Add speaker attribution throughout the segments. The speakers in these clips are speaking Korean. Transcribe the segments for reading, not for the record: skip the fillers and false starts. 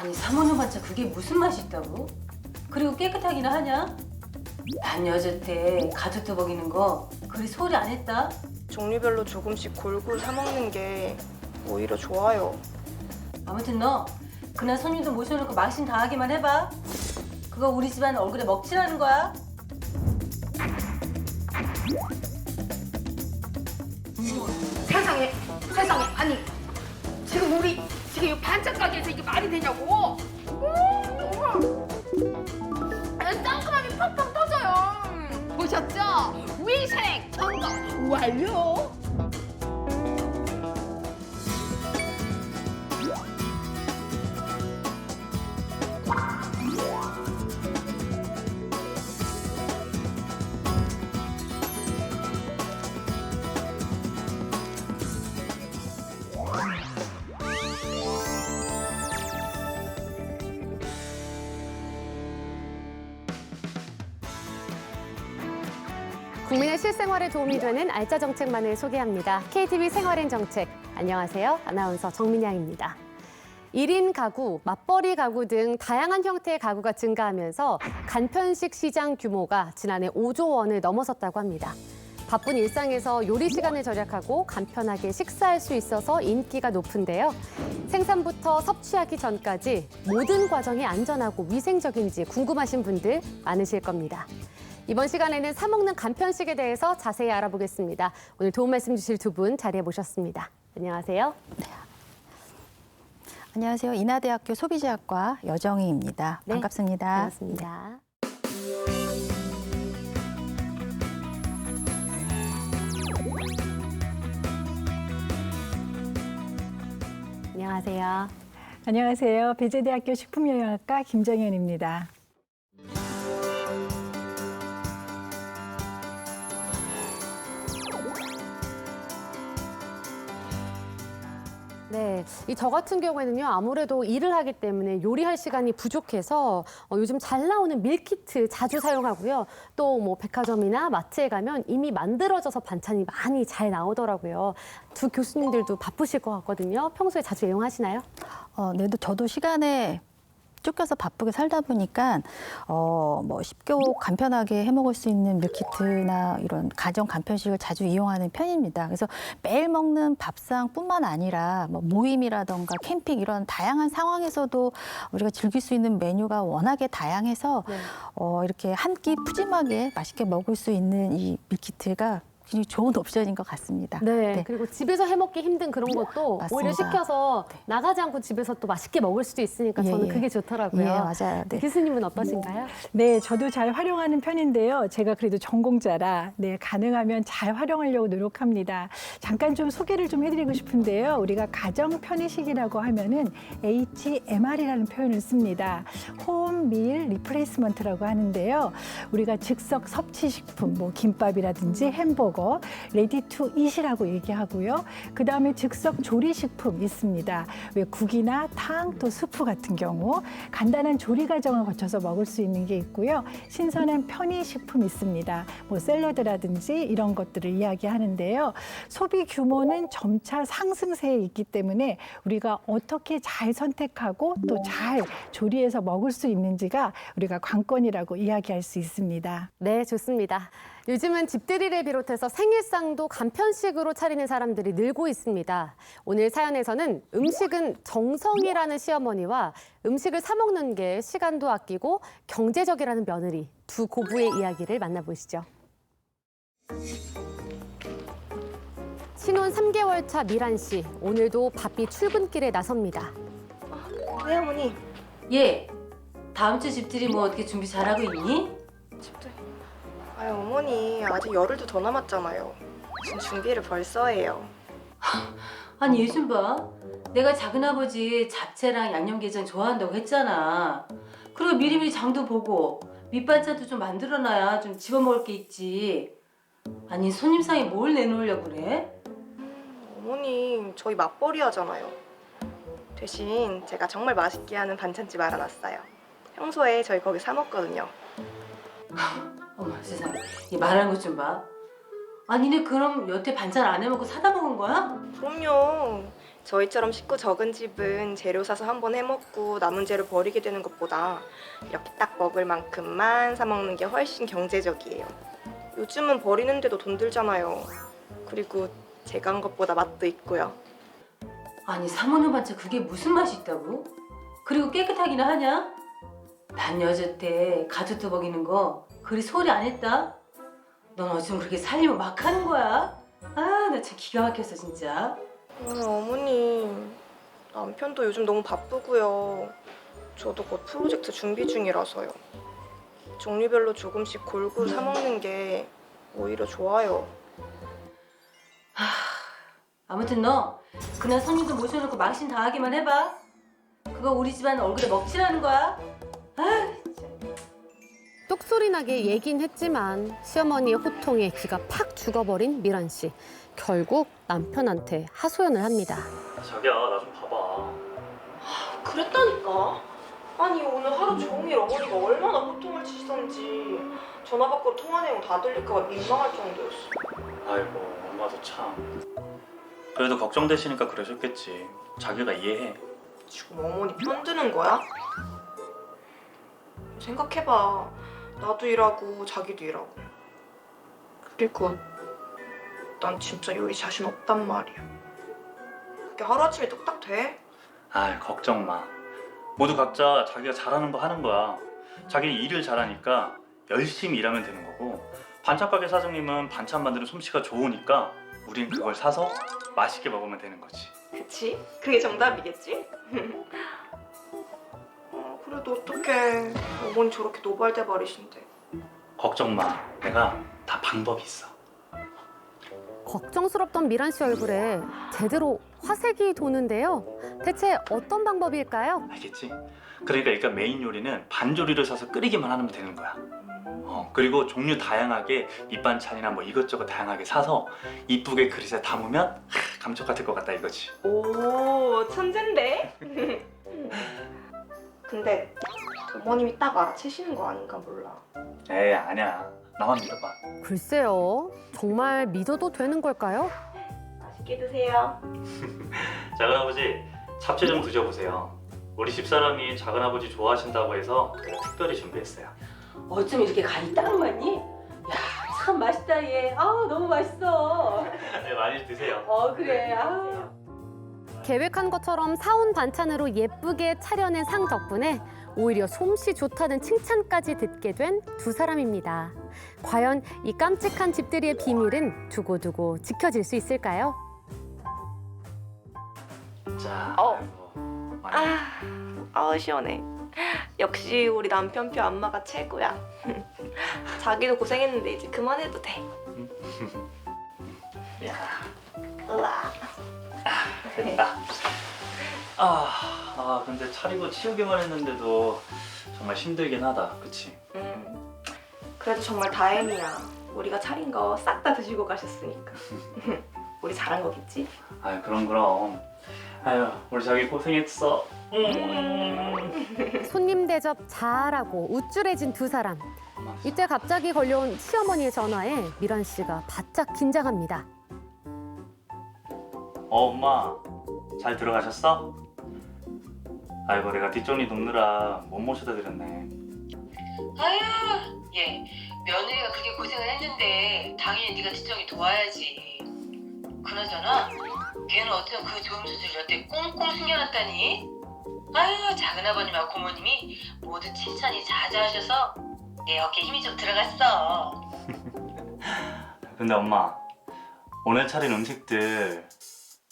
Speaker 1: 아니 사모님 반찬 그게 무슨 맛이 있다고? 그리고 깨끗하기나 하냐? 난 여자 때 가족도 먹이는 거 그리 소리 안 했다?
Speaker 2: 종류별로 조금씩 골고루 사 먹는 게 오히려 좋아요.
Speaker 1: 아무튼 너 그날 손님들 모셔놓고 망신 당하기만 해봐. 그거 우리 집안 얼굴에 먹칠하는 거야.
Speaker 3: 세상에, 세상에. 아니, 지금 우리 지금 이 반찬 가게에서 이게 말이 되냐고? 상큼함이 팡팡 터져요. 보셨죠? 위생 점검 완료.
Speaker 4: 국민의 실생활에 도움이 되는 알짜 정책만을 소개합니다. KTV 생활엔 정책. 안녕하세요. 아나운서 정민양입니다. 1인 가구, 맞벌이 가구 등 다양한 형태의 가구가 증가하면서 간편식 시장 규모가 지난해 5조 원을 넘어섰다고 합니다. 바쁜 일상에서 요리 시간을 절약하고 간편하게 식사할 수 있어서 인기가 높은데요. 생산부터 섭취하기 전까지 모든 과정이 안전하고 위생적인지 궁금하신 분들 많으실 겁니다. 이번 시간에는 사 먹는 간편식에 대해서 자세히 알아보겠습니다. 오늘 도움 말씀 주실 두 분 자리에 모셨습니다. 안녕하세요.
Speaker 5: 안녕하세요. 인하대학교 소비재학과 여정희입니다.
Speaker 4: 네,
Speaker 5: 반갑습니다.
Speaker 4: 반갑습니다. 안녕하세요.
Speaker 6: 안녕하세요. 배재대학교 식품영양학과 김정현입니다.
Speaker 4: 네, 저 같은 경우에는요, 아무래도 일을 하기 때문에 요리할 시간이 부족해서 요즘 잘 나오는 밀키트 자주 사용하고요. 또 뭐 백화점이나 마트에 가면 이미 만들어져서 반찬이 많이 잘 나오더라고요. 두 교수님들도 바쁘실 것 같거든요. 평소에 자주 이용하시나요?
Speaker 5: 네, 저도 시간에 쫓겨서 바쁘게 살다 보니까 뭐 쉽게 간편하게 해 먹을 수 있는 밀키트나 이런 가정 간편식을 자주 이용하는 편입니다. 그래서 매일 먹는 밥상뿐만 아니라 뭐 모임이라던가 캠핑 이런 다양한 상황에서도 우리가 즐길 수 있는 메뉴가 워낙에 다양해서
Speaker 4: 네.
Speaker 5: 이렇게 한 끼 푸짐하게 맛있게 먹을 수 있는 이 밀키트가 굉장히 좋은 옵션인 것 같습니다.
Speaker 4: 네, 그리고 집에서 해먹기 힘든 그런 것도
Speaker 5: 맞습니다.
Speaker 4: 오히려 시켜서 나가지 않고 집에서 또 맛있게 먹을 수도 있으니까
Speaker 5: 예,
Speaker 4: 저는
Speaker 5: 예.
Speaker 4: 그게 좋더라고요.
Speaker 5: 예, 맞아요. 네.
Speaker 4: 교수님은 어떠신가요?
Speaker 6: 네, 저도 잘 활용하는 편인데요. 제가 그래도 전공자라 가능하면 잘 활용하려고 노력합니다. 잠깐 좀 소개를 좀 해드리고 싶은데요. 우리가 가정 편의식이라고 하면은 HMR이라는 표현을 씁니다. 홈 밀 리플레이스먼트라고 하는데요. 우리가 즉석 섭취식품, 뭐 김밥이라든지 햄버거, 레디 투 이트이라고 얘기하고요. 그다음에 즉석 조리식품 있습니다. 왜 국이나 탕, 또 수프 같은 경우 간단한 조리 과정을 거쳐서 먹을 수 있는 게 있고요. 신선한 편의식품 있습니다. 뭐 샐러드라든지 이런 것들을 이야기하는데요. 소비 규모는 점차 상승세에 있기 때문에 우리가 어떻게 잘 선택하고 또 잘 조리해서 먹을 수 있는지가 우리가 관건이라고 이야기할 수 있습니다.
Speaker 4: 네, 좋습니다. 요즘은 집들이를 비롯해서 생일상도 간편식으로 차리는 사람들이 늘고 있습니다. 오늘 사연에서는 음식은 정성이라는 시어머니와 음식을 사 먹는 게 시간도 아끼고 경제적이라는 며느리 두 고부의 이야기를 만나보시죠. 신혼 3개월 차 미란 씨, 오늘도 바삐 출근길에 나섭니다.
Speaker 2: 네, 어머니.
Speaker 1: 얘 다음 주 집들이 뭐 어떻게 준비 잘하고 있니?
Speaker 2: 집들. 아유, 어머니. 아직 열흘도 더 남았잖아요. 무슨 준비를 벌써 해요.
Speaker 1: 아니 얘 좀 봐. 내가 작은아버지 잡채랑 양념게장 좋아한다고 했잖아. 그리고 미리미리 장도 보고 밑반찬도 좀 만들어놔야 좀 집어먹을 게 있지. 아니 손님상에 뭘 내놓으려고 그래?
Speaker 2: 어머니, 저희 맞벌이 하잖아요. 대신 제가 정말 맛있게 하는 반찬집 알아놨어요. 평소에 저희 거기 사 먹거든요.
Speaker 1: 어머 세상에 얘 말하는 것 좀 봐. 아니 네 그럼 여태 반찬 안 해먹고 사다 먹은 거야?
Speaker 2: 그럼요. 저희처럼 식구 적은 집은 재료 사서 한 번 해먹고 남은 재료 버리게 되는 것보다 이렇게 딱 먹을 만큼만 사 먹는 게 훨씬 경제적이에요. 요즘은 버리는데도 돈 들잖아요. 그리고 제가 한 것보다 맛도 있고요.
Speaker 1: 아니 사모님 반찬 그게 무슨 맛이 있다고? 그리고 깨끗하기나 하냐? 난 여자 때 가족도 먹이는 거 그리 소리 안 했다? 넌 어쩜 그렇게 살림을 막 하는 거야? 아 나 참 기가 막혔어 진짜.
Speaker 2: 어머니, 남편도 요즘 너무 바쁘고요. 저도 곧 프로젝트 준비 중이라서요. 종류별로 조금씩 골고루 사 먹는 게 오히려 좋아요.
Speaker 1: 아무튼 너 그날 손님들 모셔놓고 망신 당하기만 해봐. 그거 우리 집안 얼굴에 먹칠하는 거야. 아,
Speaker 4: 똑소리 나게 얘긴 했지만 시어머니의 호통에 기가 팍 죽어버린 미란 씨. 결국 남편한테 하소연을 합니다.
Speaker 7: 자기야 나 좀 봐봐.
Speaker 2: 그랬다니까. 아니 오늘 하루 종일 어머니가 얼마나 호통을 치시던지 전화 받고 통화 내용 다 들릴까 봐 민망할 정도였어.
Speaker 7: 아이고 엄마도 참. 그래도 걱정되시니까 그러셨겠지. 자기가 이해해.
Speaker 2: 지금 어머니 편드는 거야? 생각해봐. 나도 일하고 자기도 일하고. 그리고 난 진짜 요리 자신 없단 말이야. 그게 하루아침에 뚝딱 돼?
Speaker 7: 아 걱정 마. 모두 각자 자기가 잘하는 거 하는 거야. 자기는 일을 잘하니까 열심히 일하면 되는 거고, 반찬 가게 사장님은 반찬 만드는 솜씨가 좋으니까 우린 그걸 사서 맛있게 먹으면 되는 거지.
Speaker 2: 그치? 그게 정답이겠지? 그래도 어떡해. 어머니 저렇게 노발대발이신데.
Speaker 7: 걱정 마. 내가 다 방법이 있어.
Speaker 4: 걱정스럽던 미란 씨 얼굴에 제대로 화색이 도는데요. 대체 어떤 방법일까요?
Speaker 7: 알겠지? 그러니까 일단 메인 요리는 반조리를 사서 끓이기만 하면 되는 거야. 그리고 종류 다양하게 밑반찬이나 뭐 이것저것 다양하게 사서 이쁘게 그릇에 담으면 감쪽 같을 것 같다 이거지.
Speaker 2: 오, 천잰데? 근데 어머님이 딱 알아채시는 거 아닌가 몰라.
Speaker 7: 에이 아니야. 나만 믿어봐.
Speaker 4: 글쎄요. 정말 믿어도 되는 걸까요?
Speaker 2: 맛있게 드세요.
Speaker 7: 작은아버지 잡채 좀 드셔보세요. 우리 집사람이 작은아버지 좋아하신다고 해서 제가 특별히 준비했어요.
Speaker 1: 어쩜 이렇게 간이 딱 맞니? 야 참 맛있다 얘. 아 너무 맛있어.
Speaker 7: 네, 많이 드세요.
Speaker 1: 그래. 아.
Speaker 4: 계획한 것처럼 사온 반찬으로 예쁘게 차려낸 상 덕분에 오히려 솜씨 좋다는 칭찬까지 듣게 된 두 사람입니다. 과연 이 깜찍한 집들이의 비밀은 두고두고 지켜질 수 있을까요?
Speaker 7: 자,
Speaker 2: 아우 시원해. 역시 우리 남편 표 안마가 최고야. 자기도 고생했는데 이제 그만해도 돼.
Speaker 7: 야,
Speaker 2: 우와.
Speaker 7: 됐다. 근데 차리고 치우기만 했는데도 정말 힘들긴 하다, 그치?
Speaker 2: 그래도 정말 다행이야. 우리가 차린 거 싹 다 드시고 가셨으니까. 우리 잘한 거겠지?
Speaker 7: 아유, 그럼. 아유, 우리 자기 고생했어.
Speaker 4: 손님 대접 잘하고 우쭐해진 두 사람. 이때 갑자기 걸려온 시어머니의 전화에 미란 씨가 바짝 긴장합니다.
Speaker 7: 엄마, 잘 들어가셨어? 아이고, 내가 뒷정리 돕느라 못 모셔다 드렸네.
Speaker 8: 아유, 얘 며느리가 그렇게 고생을 했는데 당연히 네가 뒷정리 도와야지. 그나저나 걔는 어쩜 그 좋은 수술 여태 꽁꽁 숨겨놨다니? 아유, 작은아버님하고 고모님이 모두 칭찬이 자자하셔서 내 어깨에 힘이 좀 들어갔어.
Speaker 7: 근데 엄마, 오늘 차린 음식들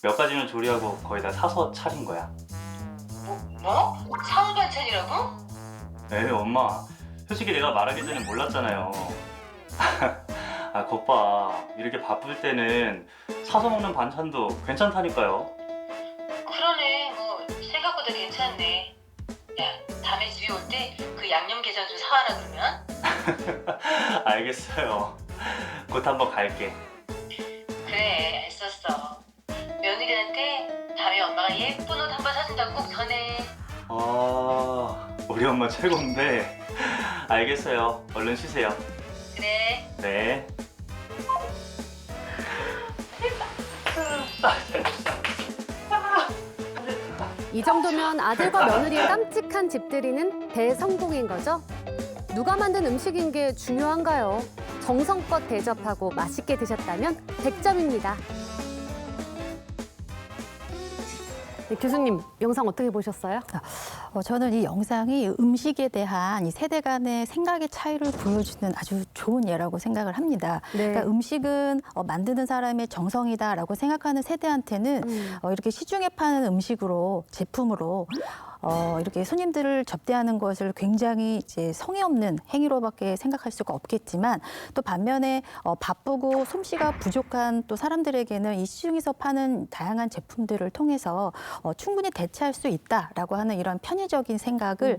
Speaker 7: 몇 가지는 조리하고 거의 다 사서 차린 거야.
Speaker 8: 뭐? 사온 반찬이라고?
Speaker 7: 에이, 엄마. 솔직히 내가 말하기 전에 몰랐잖아요. 것 봐. 이렇게 바쁠 때는 사서 먹는 반찬도 괜찮다니까요.
Speaker 8: 그러네, 뭐 생각보다 괜찮네. 야, 다음에 집에 올 때 그 양념게장 좀 사와라 그러면?
Speaker 7: 알겠어요. 곧 한번 갈게.
Speaker 8: 그래, 애썼어. 며느리한테 다음에 엄마가 예쁜 옷 한번 사준다고 꼭 전해.
Speaker 7: 우리 엄마 최고인데. 알겠어요. 얼른 쉬세요.
Speaker 8: 그래.
Speaker 7: 네. 됐다.
Speaker 4: 이 정도면 아들과 며느리의 깜찍한 집들이는 대성공인 거죠? 누가 만든 음식인 게 중요한가요? 정성껏 대접하고 맛있게 드셨다면 100점입니다. 네, 교수님, 영상 어떻게 보셨어요?
Speaker 5: 저는 이 영상이 음식에 대한 이 세대 간의 생각의 차이를 보여주는 아주 좋은 예라고 생각을 합니다.
Speaker 4: 네.
Speaker 5: 그러니까 음식은 만드는 사람의 정성이다라고 생각하는 세대한테는 이렇게 시중에 파는 음식으로, 제품으로 이렇게 손님들을 접대하는 것을 굉장히 이제 성의 없는 행위로밖에 생각할 수가 없겠지만, 또 반면에 바쁘고 솜씨가 부족한 또 사람들에게는 이 시중에서 파는 다양한 제품들을 통해서 충분히 대체할 수 있다라고 하는 이런 편의적인 생각을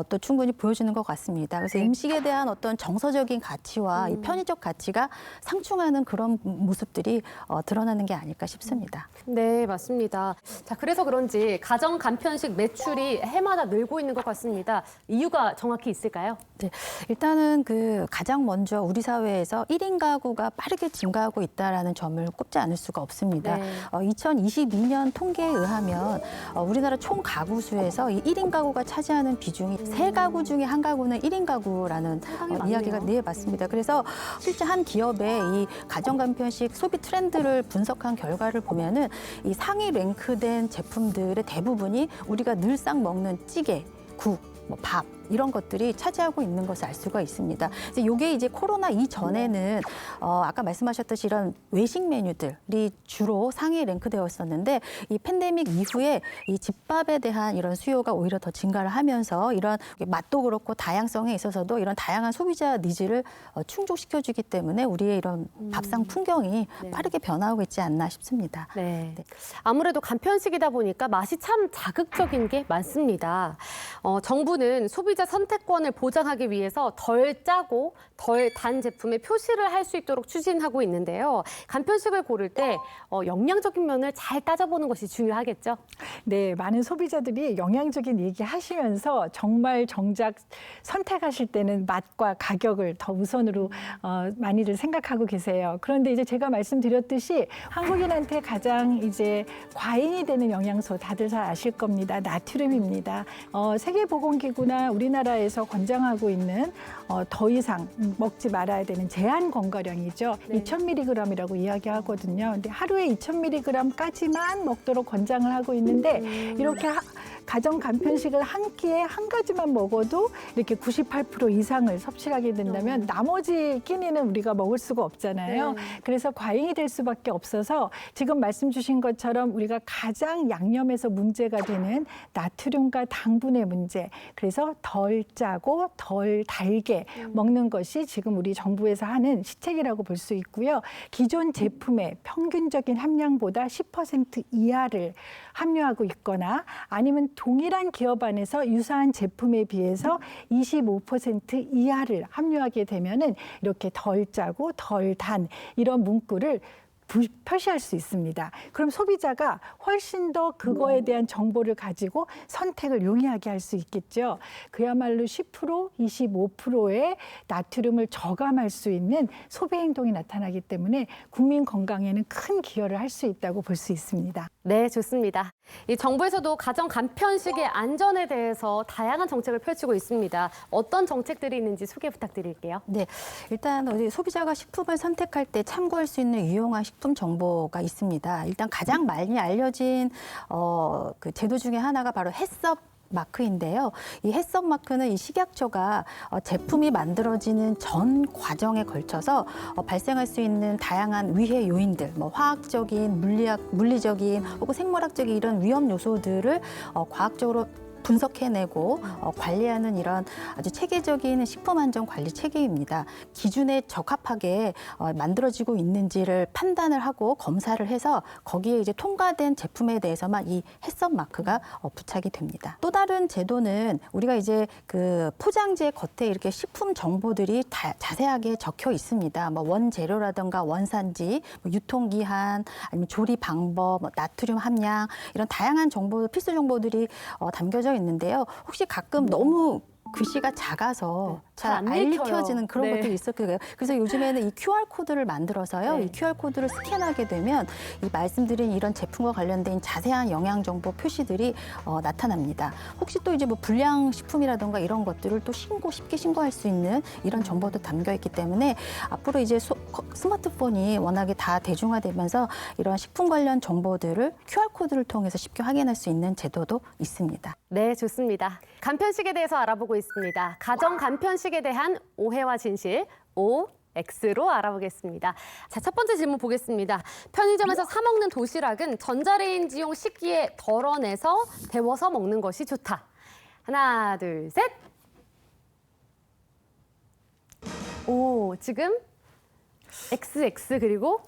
Speaker 5: 또 충분히 보여주는 것 같습니다. 그래서 음식에 대한 어떤 정서적인 가치와 이 편의적 가치가 상충하는 그런 모습들이 드러나는 게 아닐까 싶습니다.
Speaker 4: 네, 맞습니다. 자, 그래서 그런지 가정 간편식 매출이 해마다 늘고 있는 것 같습니다. 이유가 정확히 있을까요?
Speaker 5: 네, 일단은 가장 먼저 우리 사회에서 1인 가구가 빠르게 증가하고 있다는 점을 꼽지 않을 수가 없습니다.
Speaker 4: 네.
Speaker 5: 2022년 통계에 의하면 우리나라 총 가구 수에서 이 1인 가구가 차지하는 비중이 3가구 중에 1가구는 1인 가구라는
Speaker 4: 상당히
Speaker 5: 이야기가
Speaker 4: 많네요.
Speaker 5: 네, 맞습니다. 그래서 실제 한 기업의 이 가정 간편식 소비 트렌드를 분석한 결과를 보면은 이 상위 랭크된 제품들의 대부분이 우리가 늘상 먹는 찌개, 국, 밥 이런 것들이 차지하고 있는 것을 알 수가 있습니다. 그래서 이게 이제 코로나 이전에는 아까 말씀하셨듯이 이런 외식 메뉴들이 주로 상위 랭크되었었는데, 이 팬데믹 이후에 이 집밥에 대한 이런 수요가 오히려 더 증가를 하면서 이런 맛도 그렇고 다양성에 있어서도 이런 다양한 소비자 니즈를 충족시켜주기 때문에 우리의 이런 밥상 풍경이
Speaker 4: 네.
Speaker 5: 빠르게 변화하고 있지 않나 싶습니다.
Speaker 4: 네. 아무래도 간편식이다 보니까 맛이 참 자극적인 게 많습니다. 정부는 소비자 선택권을 보장하기 위해서 덜 짜고 덜 단 제품의 표시를 할 수 있도록 추진하고 있는데요. 간편식을 고를 때 영양적인 면을 잘 따져보는 것이 중요하겠죠?
Speaker 6: 네, 많은 소비자들이 영양적인 얘기 하시면서 정말 정작 선택하실 때는 맛과 가격을 더 우선으로 많이들 생각하고 계세요. 그런데 이제 제가 말씀드렸듯이 한국인한테 가장 이제 과잉이 되는 영양소 다들 잘 아실 겁니다. 나트륨입니다. 세계보건기구나 우리나라에서 권장하고 있는 더 이상 먹지 말아야 되는 제한 권고량이죠.
Speaker 4: 네.
Speaker 6: 2000mg이라고 이야기하거든요. 근데 하루에 2000mg까지만 먹도록 권장을 하고 있는데 이렇게 가정 간편식을 한 끼에 한 가지만 먹어도 이렇게 98% 이상을 섭취하게 된다면 나머지 끼니는 우리가 먹을 수가 없잖아요.
Speaker 4: 네.
Speaker 6: 그래서 과잉이 될 수밖에 없어서 지금 말씀 주신 것처럼 우리가 가장 양념에서 문제가 되는 나트륨과 당분의 문제, 그래서 덜 짜고 덜 달게 먹는 것이 지금 우리 정부에서 하는 시책이라고 볼 수 있고요. 기존 제품의 평균적인 함량보다 10% 이하를 함유하고 있거나 아니면 동일한 기업 안에서 유사한 제품에 비해서 25% 이하를 함유하게 되면은 이렇게 덜 짜고 덜 단 이런 문구를 표시할 수 있습니다. 그럼 소비자가 훨씬 더 그거에 대한 정보를 가지고 선택을 용이하게 할 수 있겠죠. 그야말로 10%, 25%의 나트륨을 저감할 수 있는 소비 행동이 나타나기 때문에 국민 건강에는 큰 기여를 할 수 있다고 볼 수 있습니다.
Speaker 4: 네, 좋습니다. 이 정부에서도 가정 간편식의 안전에 대해서 다양한 정책을 펼치고 있습니다. 어떤 정책들이 있는지 소개 부탁드릴게요.
Speaker 5: 네, 일단 우리 소비자가 식품을 선택할 때 참고할 수 있는 유용한 식품 정보가 있습니다. 일단 가장 많이 알려진 그 제도 중에 하나가 바로 햇섭 마크인데요. 이 햇섭 마크는 이 식약처가 제품이 만들어지는 전 과정에 걸쳐서 발생할 수 있는 다양한 위해 요인들, 뭐 화학적인, 물리적인 혹은 생물학적인 이런 위험 요소들을 과학적으로 분석해내고 관리하는 이런 아주 체계적인 식품 안전 관리 체계입니다. 기준에 적합하게 만들어지고 있는지를 판단을 하고 검사를 해서 거기에 이제 통과된 제품에 대해서만 이 햇섭 마크가 부착이 됩니다. 또 다른 제도는 우리가 이제 그 포장재 겉에 이렇게 식품 정보들이 자세하게 적혀 있습니다. 뭐 원재료라든가 원산지, 뭐 유통기한, 아니면 조리 방법, 뭐 나트륨 함량 이런 다양한 정보, 필수 정보들이 담겨져 있는데요. 혹시 가끔 너무 글씨가 작아서
Speaker 4: 잘안
Speaker 5: 안
Speaker 4: 읽혀요.
Speaker 5: 읽혀지는 그런
Speaker 4: 네.
Speaker 5: 것들이 있었고요. 그래서 요즘에는 이 QR코드를 만들어서요.
Speaker 4: 네.
Speaker 5: 이 QR코드를 스캔하게 되면 이 말씀드린 이런 제품과 관련된 자세한 영양 정보 표시들이 나타납니다. 혹시 또 이제 뭐 불량식품이라든가 이런 것들을 또 쉽게 신고할 수 있는 이런 정보도 담겨 있기 때문에 앞으로 이제 스마트폰이 워낙에 다 대중화되면서 이런 식품 관련 정보들을 QR코드를 통해서 쉽게 확인할 수 있는 제도도 있습니다.
Speaker 4: 네, 좋습니다. 간편식에 대해서 알아보고 있습니다. 가정 간편식에 대한 오해와 진실, OX로 알아보겠습니다. 자, 첫 번째 질문 보겠습니다. 편의점에서 사 먹는 도시락은 전자레인지용 식기에 덜어내서 데워서 먹는 것이 좋다. 하나, 둘, 셋. 오, 지금 XX 그리고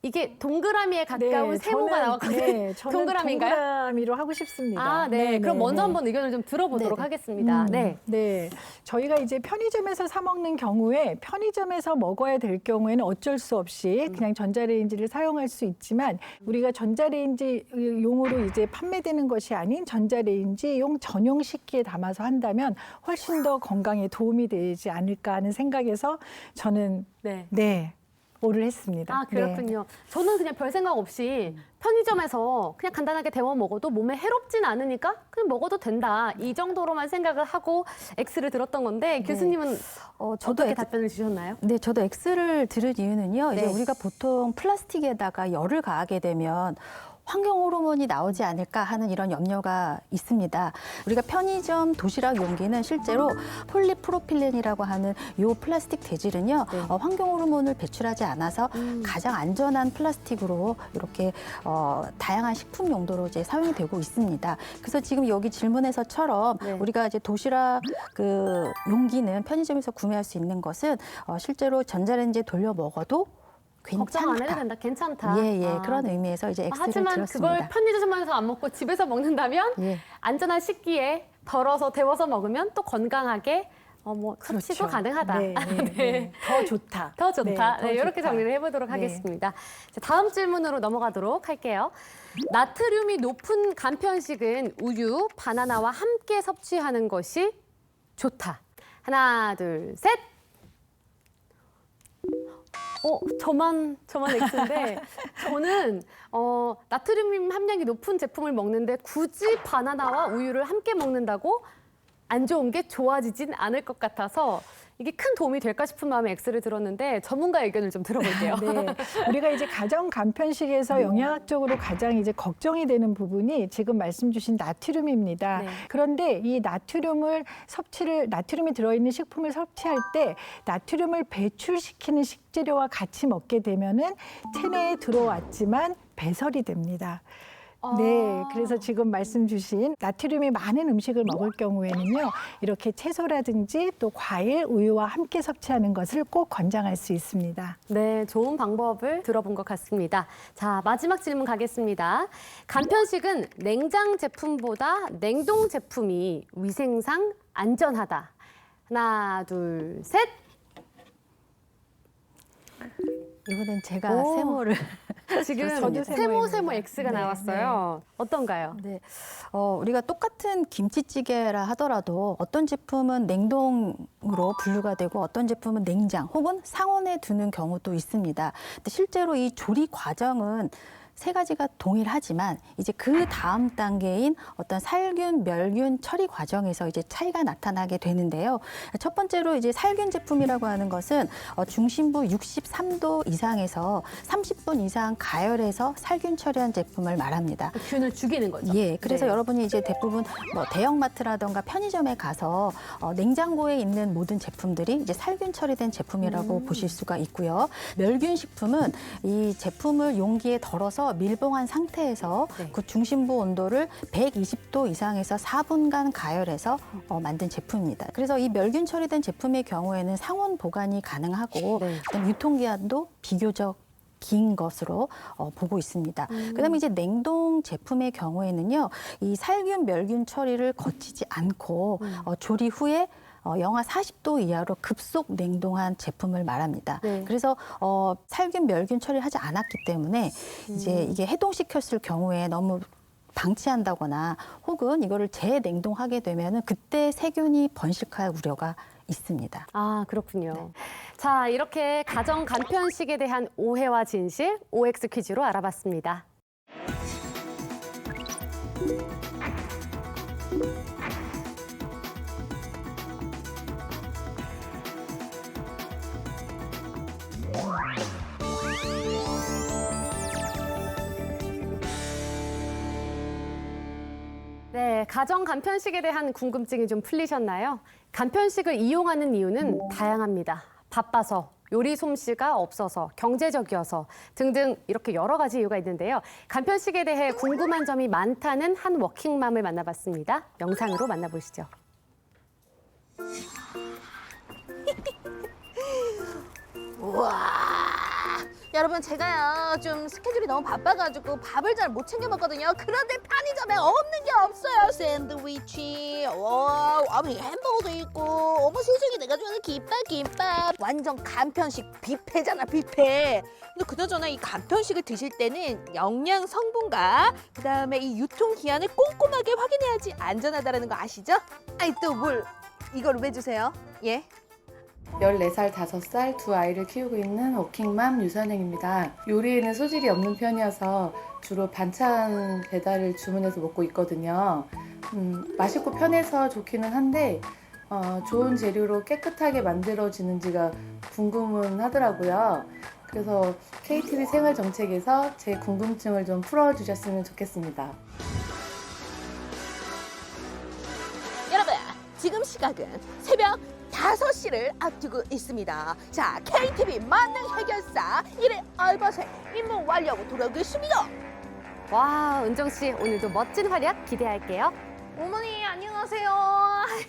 Speaker 4: 이게 동그라미에 가까운 세모가 나왔거든요.
Speaker 6: 네, 저는
Speaker 4: 동그라미인가요?
Speaker 6: 동그라미로 하고 싶습니다.
Speaker 4: 아, 네. 그럼 먼저 한번 의견을 좀 들어보도록 하겠습니다. 네.
Speaker 6: 네, 저희가 이제 편의점에서 사 먹는 경우에 편의점에서 먹어야 될 경우에는 어쩔 수 없이 그냥 전자레인지를 사용할 수 있지만 우리가 전자레인지용으로 이제 판매되는 것이 아닌 전자레인지용 전용 식기에 담아서 한다면 훨씬 더 건강에 도움이 되지 않을까 하는 생각에서 저는
Speaker 4: 네.
Speaker 6: 오를 했습니다.
Speaker 4: 아, 그렇군요. 저는 그냥 별 생각 없이 편의점에서 그냥 간단하게 데워 먹어도 몸에 해롭진 않으니까 그냥 먹어도 된다. 이 정도로만 생각을 하고 X를 들었던 건데 교수님은
Speaker 5: 저도
Speaker 4: 어떻게 답변을 주셨나요?
Speaker 5: 네, 저도 X를 들은 이유는요. 이제
Speaker 4: 네.
Speaker 5: 우리가 보통 플라스틱에다가 열을 가하게 되면 환경 호르몬이 나오지 않을까 하는 이런 염려가 있습니다. 우리가 편의점 도시락 용기는 실제로 폴리프로필렌이라고 하는 이 플라스틱 재질은요, 환경 호르몬을 배출하지 않아서 가장 안전한 플라스틱으로 이렇게 다양한 식품 용도로 이제 사용이 되고 있습니다. 그래서 지금 여기 질문에서처럼 우리가 이제 도시락 그 용기는 편의점에서 구매할 수 있는 것은 실제로 전자레인지에 돌려 먹어도
Speaker 4: 걱정 안 해도
Speaker 5: 괜찮다.
Speaker 4: 된다. 괜찮다.
Speaker 5: 그런 의미에서 이제 X를
Speaker 4: 하지만
Speaker 5: 들었습니다.
Speaker 4: 그걸 편의점에서 안 먹고 집에서 먹는다면 안전한 식기에 덜어서 데워서 먹으면 또 건강하게 섭취도 가능하다.
Speaker 6: 네. 더 좋다.
Speaker 4: 더 좋다.
Speaker 6: 더
Speaker 4: 이렇게
Speaker 6: 좋다.
Speaker 4: 정리를 해보도록 하겠습니다. 자, 다음 질문으로 넘어가도록 할게요. 나트륨이 높은 간편식은 우유, 바나나와 함께 섭취하는 것이 좋다. 하나, 둘, 셋. 저만 X인데 저는 나트륨 함량이 높은 제품을 먹는데 굳이 바나나와 우유를 함께 먹는다고 안 좋은 게 좋아지진 않을 것 같아서 이게 큰 도움이 될까 싶은 마음에 X를 들었는데 전문가 의견을 좀 들어볼게요.
Speaker 6: 네, 우리가 이제 가정 간편식에서 영양학적으로 가장 이제 걱정이 되는 부분이 지금 말씀 주신 나트륨입니다.
Speaker 4: 네.
Speaker 6: 그런데 이 나트륨이 들어있는 식품을 섭취할 때 나트륨을 배출시키는 식재료와 같이 먹게 되면은 체내에 들어왔지만 배설이 됩니다. 네, 그래서 지금 말씀 주신 나트륨이 많은 음식을 먹을 경우에는요, 이렇게 채소라든지 또 과일, 우유와 함께 섭취하는 것을 꼭 권장할 수 있습니다.
Speaker 4: 네, 좋은 방법을 들어본 것 같습니다. 자, 마지막 질문 가겠습니다. 간편식은 냉장 제품보다 냉동 제품이 위생상 안전하다. 하나, 둘, 셋.
Speaker 5: 이번엔 제가
Speaker 4: 오.
Speaker 5: 세모를
Speaker 4: 지금
Speaker 6: 저도
Speaker 4: 세모
Speaker 6: 세모입니다.
Speaker 4: X가
Speaker 6: 네,
Speaker 4: 나왔어요. 어떤가요?
Speaker 5: 네, 우리가 똑같은 김치찌개라 하더라도 어떤 제품은 냉동으로 분류가 되고 어떤 제품은 냉장 혹은 상온에 두는 경우도 있습니다. 근데 실제로 이 조리 과정은 세 가지가 동일하지만 이제 그 다음 단계인 어떤 살균, 멸균 처리 과정에서 이제 차이가 나타나게 되는데요. 첫 번째로 이제 살균 제품이라고 하는 것은 중심부 63도 이상에서 30분 이상 가열해서 살균 처리한 제품을 말합니다.
Speaker 4: 균을 죽이는 거죠.
Speaker 5: 예, 그래서
Speaker 4: 네.
Speaker 5: 여러분이 이제 대부분 뭐 대형마트라던가 편의점에 가서 냉장고에 있는 모든 제품들이 이제 살균 처리된 제품이라고 보실 수가 있고요. 멸균 식품은 이 제품을 용기에 덜어서 밀봉한 상태에서 그 중심부 온도를 120도 이상에서 4분간 가열해서 만든 제품입니다. 그래서 이 멸균 처리된 제품의 경우에는 상온 보관이 가능하고 그다음 유통기한도 비교적 긴 것으로 보고 있습니다. 그다음에 이제 냉동 제품의 경우에는요, 이 살균, 멸균 처리를 거치지 않고 조리 후에 영하 40도 이하로 급속 냉동한 제품을 말합니다. 그래서 살균, 멸균 처리를 하지 않았기 때문에 이제 이게 해동시켰을 경우에 너무 방치한다거나 혹은 이거를 재냉동하게 되면은 그때 세균이 번식할 우려가 있습니다.
Speaker 4: 아, 그렇군요. 자, 이렇게 가정 간편식에 대한 오해와 진실, OX 퀴즈로 알아봤습니다. 네, 가정 간편식에 대한 궁금증이 좀 풀리셨나요? 간편식을 이용하는 이유는 다양합니다. 바빠서, 요리 솜씨가 없어서, 경제적이어서 등등 이렇게 여러 가지 이유가 있는데요. 간편식에 대해 궁금한 점이 많다는 한 워킹맘을 만나봤습니다. 영상으로 만나보시죠.
Speaker 9: 우와. 여러분 제가요 좀 스케줄이 너무 바빠가지고 밥을 잘 못 챙겨 먹거든요. 그런데 편의점에 없는 게 없어요. 샌드위치, 햄버거도 있고, 어머 세상에 내가 좋아하는 김밥. 완전 간편식 뷔페잖아, 뷔페. 근데 그나저나 이 간편식을 드실 때는 영양 성분과 그다음에 이 유통 기한을 꼼꼼하게 확인해야지 안전하다는 거 아시죠? 아니 또 뭘 이걸 왜 주세요? 예?
Speaker 10: 14살, 5살 두 아이를 키우고 있는 워킹맘 유선행입니다. 요리에는 소질이 없는 편이어서 주로 반찬 배달을 주문해서 먹고 있거든요. 맛있고 편해서 좋기는 한데 좋은 재료로 깨끗하게 만들어지는지가 궁금은 하더라고요. 그래서 KTV 생활정책에서 제 궁금증을 좀 풀어주셨으면 좋겠습니다.
Speaker 9: 여러분 지금 시각은 새벽 5시를 앞두고 있습니다. 자, KTV 만능 해결사 1회 알바생 임무 완료하고 돌아오겠습니다.
Speaker 4: 와, 은정 씨 오늘도 멋진 활약 기대할게요.
Speaker 9: 어머니 안녕하세요. 아유,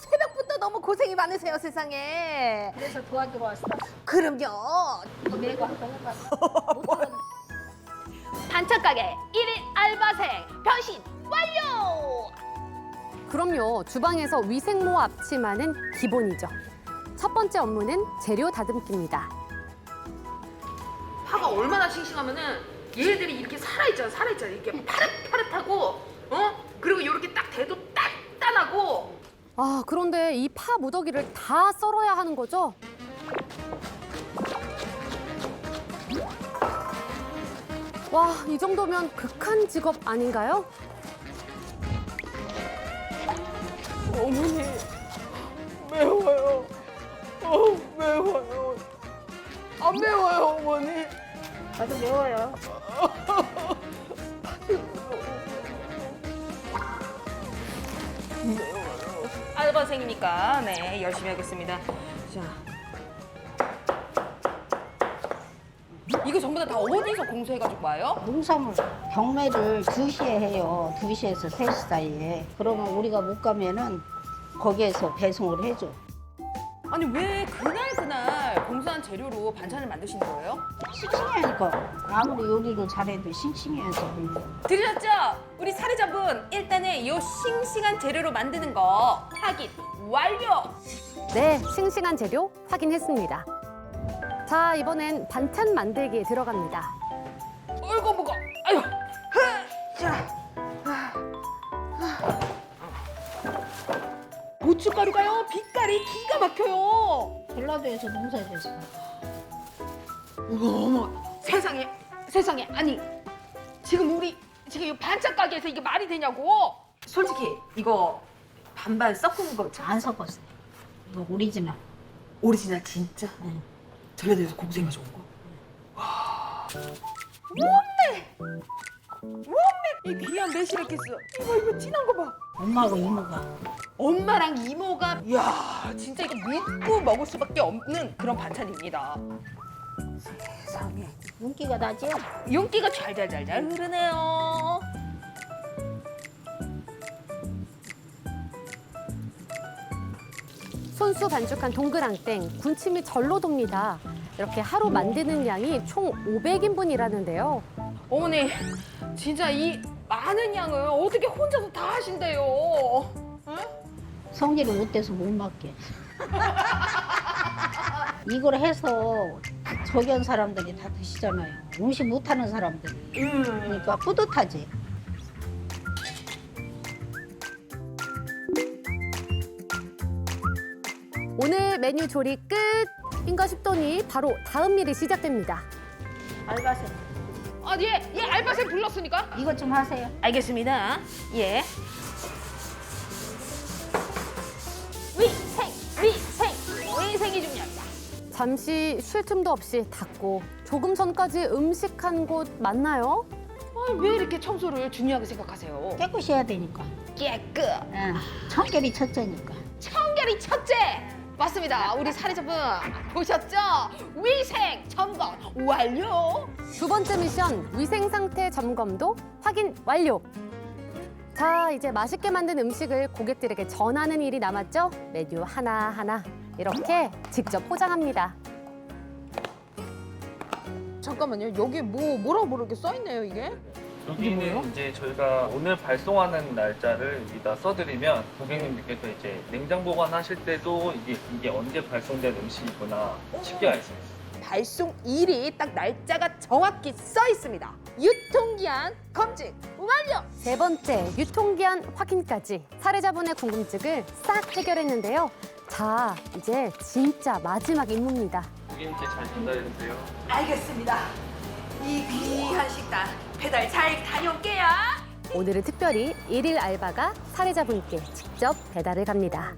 Speaker 9: 새벽부터 너무 고생이 많으세요 세상에.
Speaker 3: 그래서 도와주러 왔어.
Speaker 9: 그럼요.
Speaker 3: 내고 한번 해봐.
Speaker 9: 반찬 가게 1일 알바생 변신 완료.
Speaker 4: 그럼요. 주방에서 위생모 앞치마는 기본이죠. 첫 번째 업무는 재료 다듬기입니다.
Speaker 3: 파가 얼마나 싱싱하면은 얘들이 이렇게 살아있잖아. 이렇게 파릇파릇하고, 그리고 이렇게 딱 대도 단단하고.
Speaker 4: 아, 그런데 이 파 무더기를 다 썰어야 하는 거죠? 와, 이 정도면 극한 직업 아닌가요?
Speaker 3: 어머니 매워요. 매워요. 안 매워요 어머니. 나도 매워요.
Speaker 2: 알바생이니까 네 열심히 하겠습니다. 자, 이거 전부 다 어디서 공수해가지고 와요?
Speaker 11: 농산물 경매를 2시에 해요. 2시에서 3시 사이에. 그러면 우리가 못 가면은 거기에서 배송을 해줘.
Speaker 2: 아니 왜 그날 공수한 재료로 반찬을 만드시는 거예요?
Speaker 11: 싱싱하니까. 아무리 요리를 잘해도 싱싱해서.
Speaker 2: 들으셨죠? 우리 사례자분 일단은 이 싱싱한 재료로 만드는 거 확인 완료!
Speaker 4: 네, 싱싱한 재료 확인했습니다. 자, 이번엔 반찬 만들기에 들어갑니다.
Speaker 2: 어이구 뭐가 아유 고춧가루가요 빛깔이 기가 막혀요.
Speaker 11: 전라도에서 농사졌어.
Speaker 3: 어머 세상에 아니 지금 이 반찬 가게에서 이게 말이 되냐고.
Speaker 2: 솔직히 이거 반반 섞은 거
Speaker 11: 안 섞었어. 이거 오리지널.
Speaker 2: 오리지널 진짜?
Speaker 11: 응.
Speaker 2: 전라도에서 공수해가지고 온 거? 이 귀한 매실을 겠어. 이거 진한 거 봐.
Speaker 11: 엄마하고 이모가.
Speaker 2: 엄마랑 이모가 이야 진짜 이거 믿고 먹을 수밖에 없는 그런 반찬입니다. 세상에
Speaker 11: 윤기가 나지?
Speaker 2: 윤기가 잘잘잘잘 흐르네요.
Speaker 4: 손수 반죽한 동그랑땡, 군침이 절로 돕니다. 이렇게 하루 만드는 양이 총 500인분이라는데요.
Speaker 2: 어머니 진짜 이 많은 양을 어떻게 혼자서 다 하신대요?
Speaker 11: 성질이 못돼서 못 맡게. 이걸 해서 저기한 사람들이 다 드시잖아요. 음식 못하는 사람들이. 그러니까 뿌듯하지.
Speaker 4: 오늘 메뉴 조리 끝인가 싶더니 바로 다음 일이 시작됩니다.
Speaker 9: 알바생
Speaker 3: 예, 알바생 불렀으니까.
Speaker 9: 이것 좀 하세요.
Speaker 3: 알겠습니다. 예. 위생이 중요합니다.
Speaker 4: 잠시 쉴 틈도 없이 닦고 조금 전까지 음식한 곳 맞나요?
Speaker 3: 왜 이렇게 청소를 중요하게 생각하세요?
Speaker 9: 깨끗이 해야 되니까.
Speaker 3: 깨끗.
Speaker 9: 응. 청결이 첫째니까.
Speaker 3: 청결이 첫째. 맞습니다. 우리 사례자분 보셨죠? 위생 점검 완료.
Speaker 4: 두 번째 미션 위생 상태 점검도 확인 완료. 자, 이제 맛있게 만든 음식을 고객들에게 전하는 일이 남았죠? 메뉴 하나하나 이렇게 직접 포장합니다.
Speaker 3: 잠깐만요. 여기 뭐라고 이렇게 써 있네요, 이게?
Speaker 12: 여기는 이제 저희가 오늘 발송하는 날짜를 여기다 써드리면 고객님들께서 이제 냉장 보관하실 때도 이게 언제 발송된 음식이구나 쉽게 알 수 있어요.
Speaker 3: 발송일이 딱 날짜가 정확히 써 있습니다. 유통기한 검증 완료.
Speaker 4: 세 번째, 유통기한 확인까지 사례자분의 궁금증을 싹 해결했는데요. 자, 이제 진짜 마지막 임무입니다.
Speaker 12: 고객님께 잘 전달해주세요.
Speaker 3: 알겠습니다. 이 귀한 식단 배달 잘 다녀올게요.
Speaker 4: 오늘은 특별히 일일 알바가 사례자분께 직접 배달을 갑니다.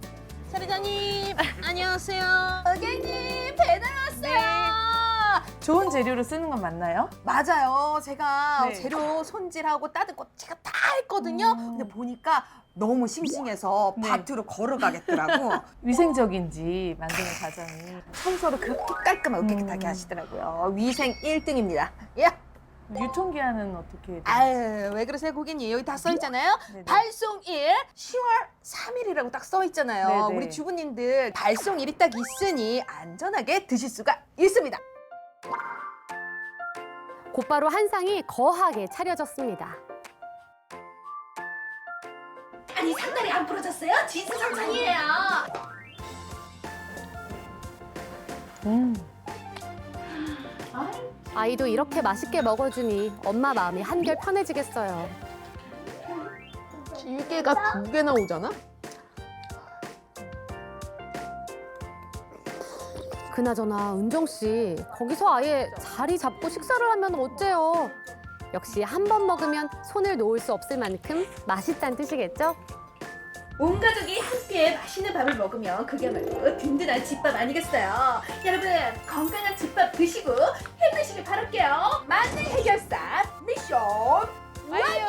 Speaker 9: 사례자님 안녕하세요. 고객님 배달 왔어요.
Speaker 13: 좋은 재료를 쓰는 건 맞나요?
Speaker 14: 맞아요. 제가
Speaker 13: 네.
Speaker 14: 재료 손질하고 따듬고 제가 다 했거든요. 근데 보니까 너무 싱싱해서
Speaker 13: 네.
Speaker 14: 밭으로 걸어가겠더라고.
Speaker 13: 위생적인지 만드는 과정이.
Speaker 14: 청소를 그렇게 깔끔하고 깨끗하게 하시더라고요. 위생 1등입니다. 예.
Speaker 13: 유통기한은 어떻게 돼요?
Speaker 14: 아유, 왜 그러세요, 고객님? 여기 다 써 있잖아요.
Speaker 13: 네네.
Speaker 14: 발송일 10월 3일이라고 딱 써 있잖아요.
Speaker 13: 네네.
Speaker 14: 우리 주부님들 발송일이 딱 있으니 안전하게 드실 수가 있습니다.
Speaker 4: 곧바로 한 상이 거하게 차려졌습니다.
Speaker 9: 아니 상다리 안 부러졌어요? 진수성찬이에요.
Speaker 4: 아이도 이렇게 맛있게 먹어주니 엄마 마음이 한결 편해지겠어요.
Speaker 3: 찌개가 2개나 오잖아?
Speaker 4: 그나저나 은정 씨, 거기서 아예 자리 잡고 식사를 하면 어째요? 역시 한 번 먹으면 손을 놓을 수 없을 만큼 맛있다는 뜻이겠죠?
Speaker 9: 온 가족이 함께 맛있는 밥을 먹으면 그게말로 든든한 집밥 아니겠어요? 여러분 건강한 집밥 드시고 힘내시길 바랄게요. 만능 해결사 미션 완료!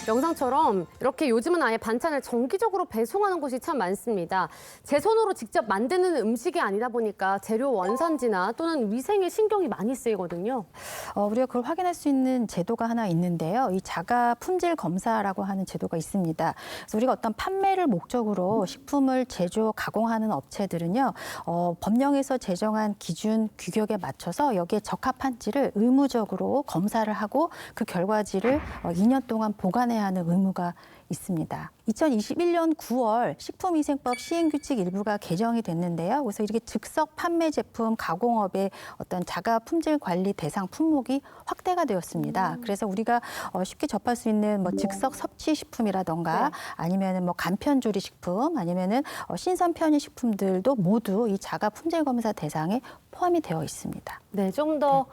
Speaker 4: 영상처럼 이렇게 요즘은 아예 반찬을 정기적으로 배송하는 곳이 참 많습니다. 제 손으로 직접 만드는 음식이 아니다 보니까 재료 원산지나 또는 위생에 신경이 많이 쓰이거든요.
Speaker 5: 우리가 그걸 확인할 수 있는 제도가 하나 있는데요. 이 자가 품질 검사라고 하는 제도가 있습니다. 그래서 우리가 어떤 판매를 목적으로 식품을 제조, 가공하는 업체들은요, 법령에서 제정한 기준, 규격에 맞춰서 여기에 적합한지를 의무적으로 검사를 하고 그 결과지를 2년 동안 보관해야 하는 의무가 있습니다. 2021년 9월 식품위생법 시행규칙 일부가 개정이 됐는데요. 그래서 이렇게 즉석 판매 제품 가공업의 어떤 자가 품질 관리 대상 품목이 확대가 되었습니다. 그래서 우리가 쉽게 접할 수 있는 뭐 즉석 섭취 식품이라던가 아니면은 뭐 간편 조리 식품 아니면은 신선 편의 식품들도 모두 이 자가 품질 검사 대상에 포함이 되어 있습니다.
Speaker 4: 네, 좀 더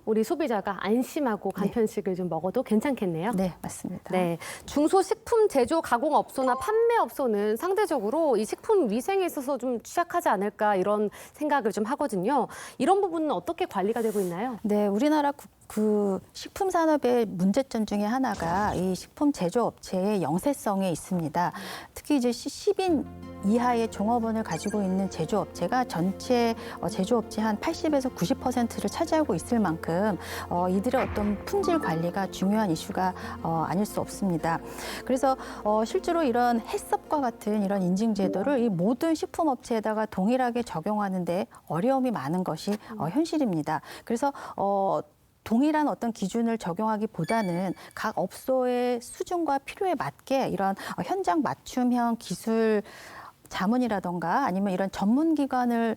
Speaker 4: 우리 소비자가 안심하고 간편식을 좀 먹어도 괜찮겠네요.
Speaker 5: 네, 맞습니다.
Speaker 4: 네, 중소식품 제조 가공업소나 판매업소는 상대적으로 이 식품 위생에 있어서 좀 취약하지 않을까 이런 생각을 좀 하거든요. 이런 부분은 어떻게 관리가 되고 있나요?
Speaker 5: 네, 우리나라 그 식품 산업의 문제점 중에 하나가 이 식품 제조 업체의 영세성에 있습니다. 특히 이제 10인 이하의 종업원을 가지고 있는 제조업체가 전체 제조업체 한 80에서 90%를 차지하고 있을 만큼 이들의 어떤 품질 관리가 중요한 이슈가 아닐 수 없습니다. 그래서 실제로 이런 햇섭과 같은 이런 인증 제도를 이 모든 식품업체에다가 동일하게 적용하는데 어려움이 많은 것이 현실입니다. 그래서 동일한 어떤 기준을 적용하기보다는 각 업소의 수준과 필요에 맞게 이런 현장 맞춤형 기술 자문이라던가 아니면 이런 전문기관을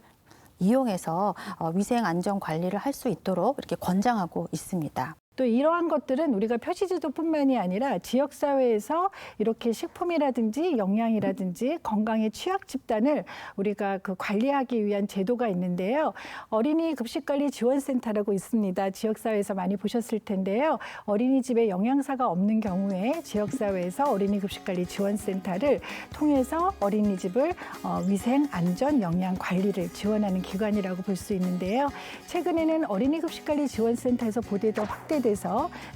Speaker 5: 이용해서 위생 안전 관리를 할 수 있도록 이렇게 권장하고 있습니다.
Speaker 6: 또 이러한 것들은 우리가 표시제도뿐만이 아니라 지역사회에서 이렇게 식품이라든지 영양이라든지 건강의 취약 집단을 우리가 그 관리하기 위한 제도가 있는데요. 어린이 급식관리지원센터라고 있습니다. 지역사회에서 많이 보셨을 텐데요. 어린이집에 영양사가 없는 경우에 지역사회에서 어린이 급식관리지원센터를 통해서 어린이집을 위생, 안전, 영양 관리를 지원하는 기관이라고 볼 수 있는데요. 최근에는 어린이 급식관리지원센터에서 보다 더 확대돼서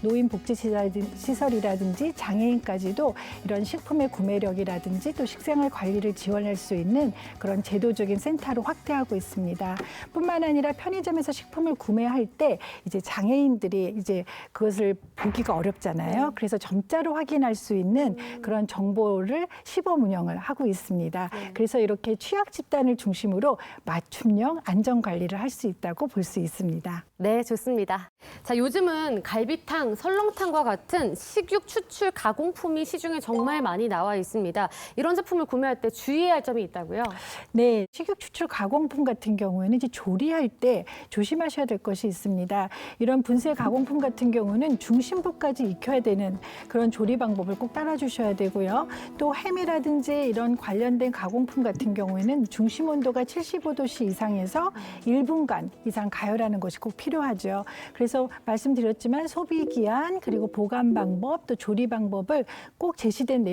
Speaker 6: 노인복지시설이라든지 장애인까지도 이런 식품의 구매력이라든지 또 식생활 관리를 지원할 수 있는 그런 제도적인 센터로 확대하고 있습니다. 뿐만 아니라 편의점에서 식품을 구매할 때 이제 장애인들이 이제 그것을 보기가 어렵잖아요. 그래서 점자로 확인할 수 있는 그런 정보를 시범 운영을 하고 있습니다. 그래서 이렇게 취약 집단을 중심으로 맞춤형 안전 관리를 할 수 있다고 볼 수 있습니다.
Speaker 4: 네, 좋습니다. 자, 요즘은 갈비탕, 설렁탕과 같은 식육 추출 가공품이 시중에 정말 많이 나와 있습니다. 이런 제품을 구매할 때 주의해야 할 점이 있다고요?
Speaker 6: 네, 식육 추출 가공품 같은 경우에는 이제 조리할 때 조심하셔야 될 것이 있습니다. 이런 분쇄 가공품 같은 경우는 중심부까지 익혀야 되는 그런 조리 방법을 꼭 따라주셔야 되고요. 또 햄이라든지 이런 관련된 가공품 같은 경우에는 중심 온도가 75도씨 이상에서 1분간 이상 가열하는 것이 꼭 필요하죠. 그래서 말씀드렸지만 소비 기한 그리고 보관 방법 또 조리 방법을 꼭 제시된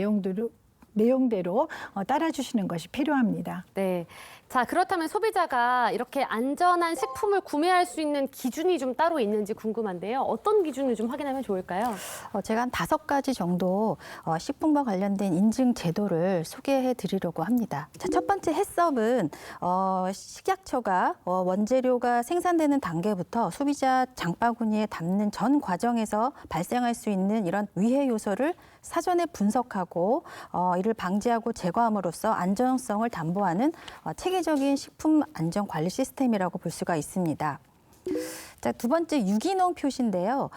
Speaker 6: 내용대로 따라주시는 것이 필요합니다.
Speaker 4: 네. 자, 그렇다면 소비자가 이렇게 안전한 식품을 구매할 수 있는 기준이 좀 따로 있는지 궁금한데요. 어떤 기준을 좀 확인하면 좋을까요?
Speaker 5: 제가 한 5가지 정도 식품과 관련된 인증 제도를 소개해 드리려고 합니다. 자, 첫 번째 해썹은 식약처가 원재료가 생산되는 단계부터 소비자 장바구니에 담는 전 과정에서 발생할 수 있는 이런 위해 요소를 사전에 분석하고 이를 방지하고 제거함으로써 안전성을 담보하는 체계적인 식품 안전 관리 시스템이라고 볼 수가 있습니다. 자, 두 번째 유기농 표시인데요.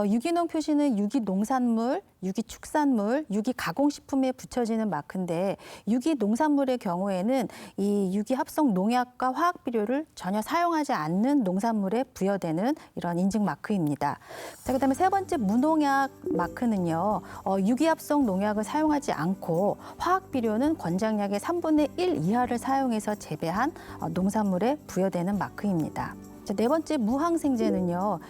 Speaker 5: 유기농 표시는 유기농산물, 유기축산물, 유기가공식품에 붙여지는 마크인데 유기농산물의 경우에는 이 유기합성 농약과 화학비료를 전혀 사용하지 않는 농산물에 부여되는 이런 인증 마크입니다. 자, 그다음에 세 번째 무농약 마크는요. 유기합성 농약을 사용하지 않고 화학비료는 권장량의 3분의 1 이하를 사용해서 재배한 농산물에 부여되는 마크입니다. 자, 네 번째 무항생제는요.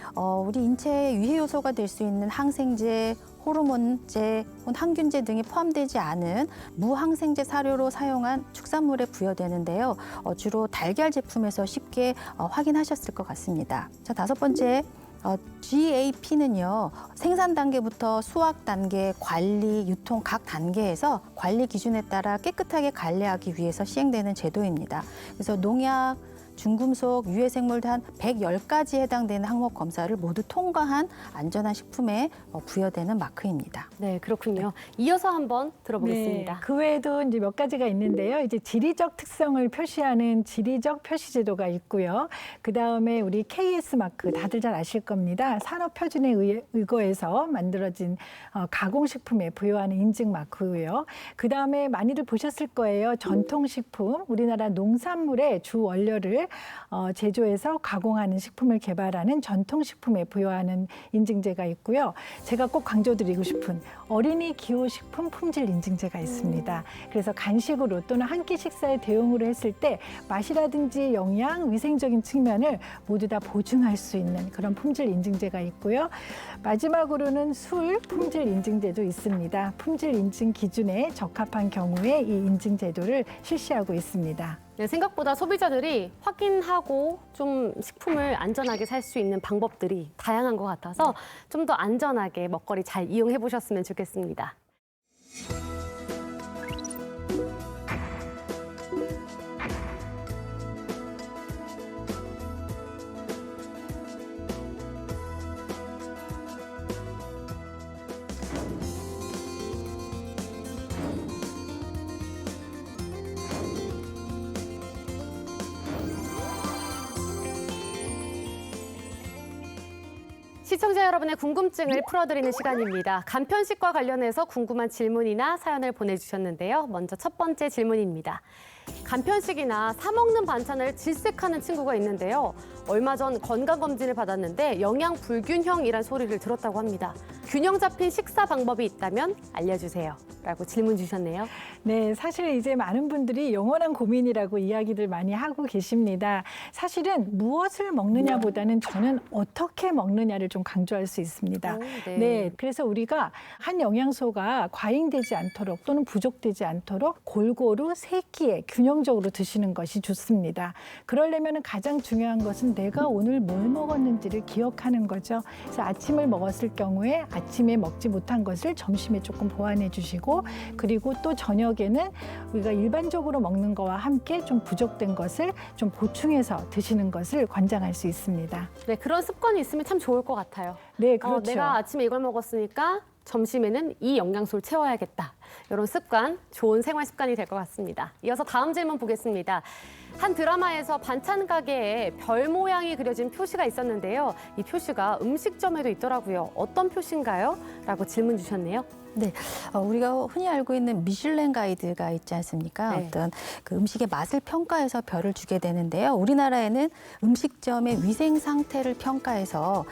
Speaker 5: 우리 인체에 위해 요소가 될 수 있는 항생제, 호르몬제, 항균제 등이 포함되지 않은 무항생제 사료로 사용한 축산물에 부여되는데요. 주로 달걀 제품에서 쉽게 확인하셨을 것 같습니다. 자, 다섯 번째. GAP는요, 생산 단계부터 수확 단계, 관리, 유통 각 단계에서 관리 기준에 따라 깨끗하게 관리하기 위해서 시행되는 제도입니다. 그래서 농약, 중금속, 유해생물 단 110가지에 해당되는 항목 검사를 모두 통과한 안전한 식품에 부여되는 마크입니다.
Speaker 4: 네, 그렇군요. 이어서 한번 들어보겠습니다.
Speaker 6: 네, 그 외에도 이제 몇 가지가 있는데요. 이제 지리적 특성을 표시하는 지리적 표시 제도가 있고요. 그 다음에 우리 KS 마크 다들 잘 아실 겁니다. 산업 표준에 의거해서 만들어진 가공식품에 부여하는 인증 마크고요. 그 다음에 많이들 보셨을 거예요. 전통식품, 우리나라 농산물의 주 원료를 제조해서 가공하는 식품을 개발하는 전통식품에 부여하는 인증제가 있고요. 제가 꼭 강조드리고 싶은 어린이 기호식품 품질 인증제가 있습니다. 그래서 간식으로 또는 한 끼 식사에 대용으로 했을 때 맛이라든지 영양, 위생적인 측면을 모두 다 보증할 수 있는 그런 품질 인증제가 있고요. 마지막으로는 술 품질 인증제도 있습니다. 품질 인증 기준에 적합한 경우에 이 인증제도를 실시하고 있습니다.
Speaker 4: 네, 생각보다 소비자들이 확인하고 좀 식품을 안전하게 살 수 있는 방법들이 다양한 것 같아서 좀 더 안전하게 먹거리 잘 이용해 보셨으면 좋겠습니다. 시청자 여러분의 궁금증을 풀어드리는 시간입니다. 간편식과 관련해서 궁금한 질문이나 사연을 보내주셨는데요. 먼저 첫 번째 질문입니다. 간편식이나 사 먹는 반찬을 질색하는 친구가 있는데요. 얼마 전 건강검진을 받았는데 영양 불균형이란 소리를 들었다고 합니다. 균형 잡힌 식사 방법이 있다면 알려주세요. 라고 질문 주셨네요.
Speaker 6: 네, 사실 이제 많은 분들이 영원한 고민이라고 이야기들 많이 하고 계십니다. 사실은 무엇을 먹느냐보다는 저는 어떻게 먹느냐를 좀 강조할 수 있습니다. 네, 그래서 우리가 한 영양소가 과잉되지 않도록 또는 부족되지 않도록 골고루 세 끼에 균형적으로 드시는 것이 좋습니다. 그러려면 가장 중요한 것은 내가 오늘 뭘 먹었는지를 기억하는 거죠. 그래서 아침을 먹었을 경우에 아침에 먹지 못한 것을 점심에 조금 보완해 주시고, 그리고 또 저녁에는 우리가 일반적으로 먹는 거와 함께 좀 부족된 것을 좀 보충해서 드시는 것을 권장할 수 있습니다.
Speaker 4: 네, 그런 습관이 있으면 참 좋을 것 같아요.
Speaker 6: 네, 그렇죠.
Speaker 4: 내가 아침에 이걸 먹었으니까 점심에는 이 영양소를 채워야겠다. 이런 습관, 좋은 생활 습관이 될 것 같습니다. 이어서 다음 질문 보겠습니다. 한 드라마에서 반찬 가게에 별 모양이 그려진 표시가 있었는데요. 이 표시가 음식점에도 있더라고요. 어떤 표시인가요? 라고 질문 주셨네요.
Speaker 5: 네, 우리가 흔히 알고 있는 미슐랭 가이드가 있지 않습니까?
Speaker 4: 네.
Speaker 5: 어떤 그 음식의 맛을 평가해서 별을 주게 되는데요. 우리나라에는 음식점의 위생 상태를 평가해서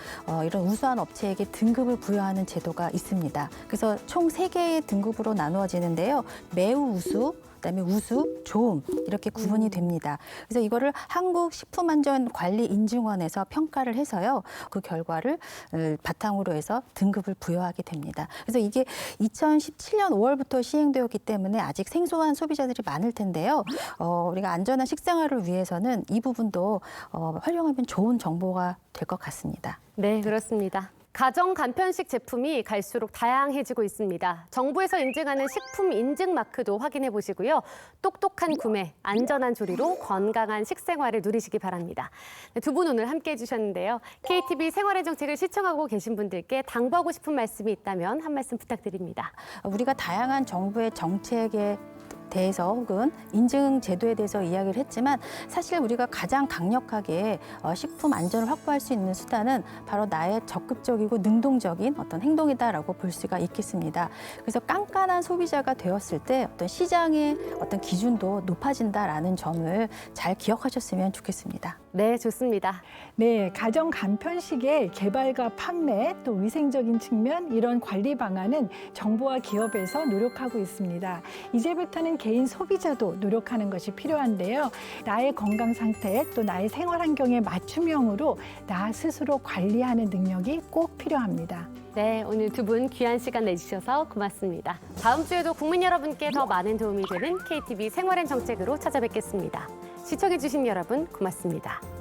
Speaker 5: 이런 우수한 업체에게 등급을 부여하는 제도가 있습니다. 그래서 총 3개의 등급으로 나누어지는데요. 매우 우수, 그다음에 우수, 좋음 이렇게 구분이 됩니다. 그래서 이거를 한국식품안전관리인증원에서 평가를 해서요. 그 결과를 바탕으로 해서 등급을 부여하게 됩니다. 그래서 이게 2017년 5월부터 시행되었기 때문에 아직 생소한 소비자들이 많을 텐데요. 우리가 안전한 식생활을 위해서는 이 부분도 활용하면 좋은 정보가 될 것 같습니다.
Speaker 4: 네, 그렇습니다. 가정 간편식 제품이 갈수록 다양해지고 있습니다. 정부에서 인증하는 식품 인증 마크도 확인해 보시고요. 똑똑한 구매, 안전한 조리로 건강한 식생활을 누리시기 바랍니다. 두 분 오늘 함께해 주셨는데요. KTV 생활의 정책을 시청하고 계신 분들께 당부하고 싶은 말씀이 있다면 한 말씀 부탁드립니다.
Speaker 5: 우리가 다양한 정부의 정책에 대해서 혹은 인증 제도에 대해서 이야기를 했지만 사실 우리가 가장 강력하게 식품 안전을 확보할 수 있는 수단은 바로 나의 적극적이고 능동적인 어떤 행동이다라고 볼 수가 있겠습니다. 그래서 깐깐한 소비자가 되었을 때 어떤 시장의 어떤 기준도 높아진다라는 점을 잘 기억하셨으면 좋겠습니다.
Speaker 4: 네, 좋습니다.
Speaker 6: 네, 가정 간편식의 개발과 판매 또 위생적인 측면 이런 관리 방안은 정부와 기업에서 노력하고 있습니다. 이제부터는 개인 소비자도 노력하는 것이 필요한데요. 나의 건강 상태 또 나의 생활 환경에 맞춤형으로 나 스스로 관리하는 능력이 꼭 필요합니다.
Speaker 4: 네, 오늘 두 분 귀한 시간 내주셔서 고맙습니다. 다음 주에도 국민 여러분께 더 많은 도움이 되는 KTV 생활엔 정책으로 찾아뵙겠습니다. 시청해주신 여러분 고맙습니다.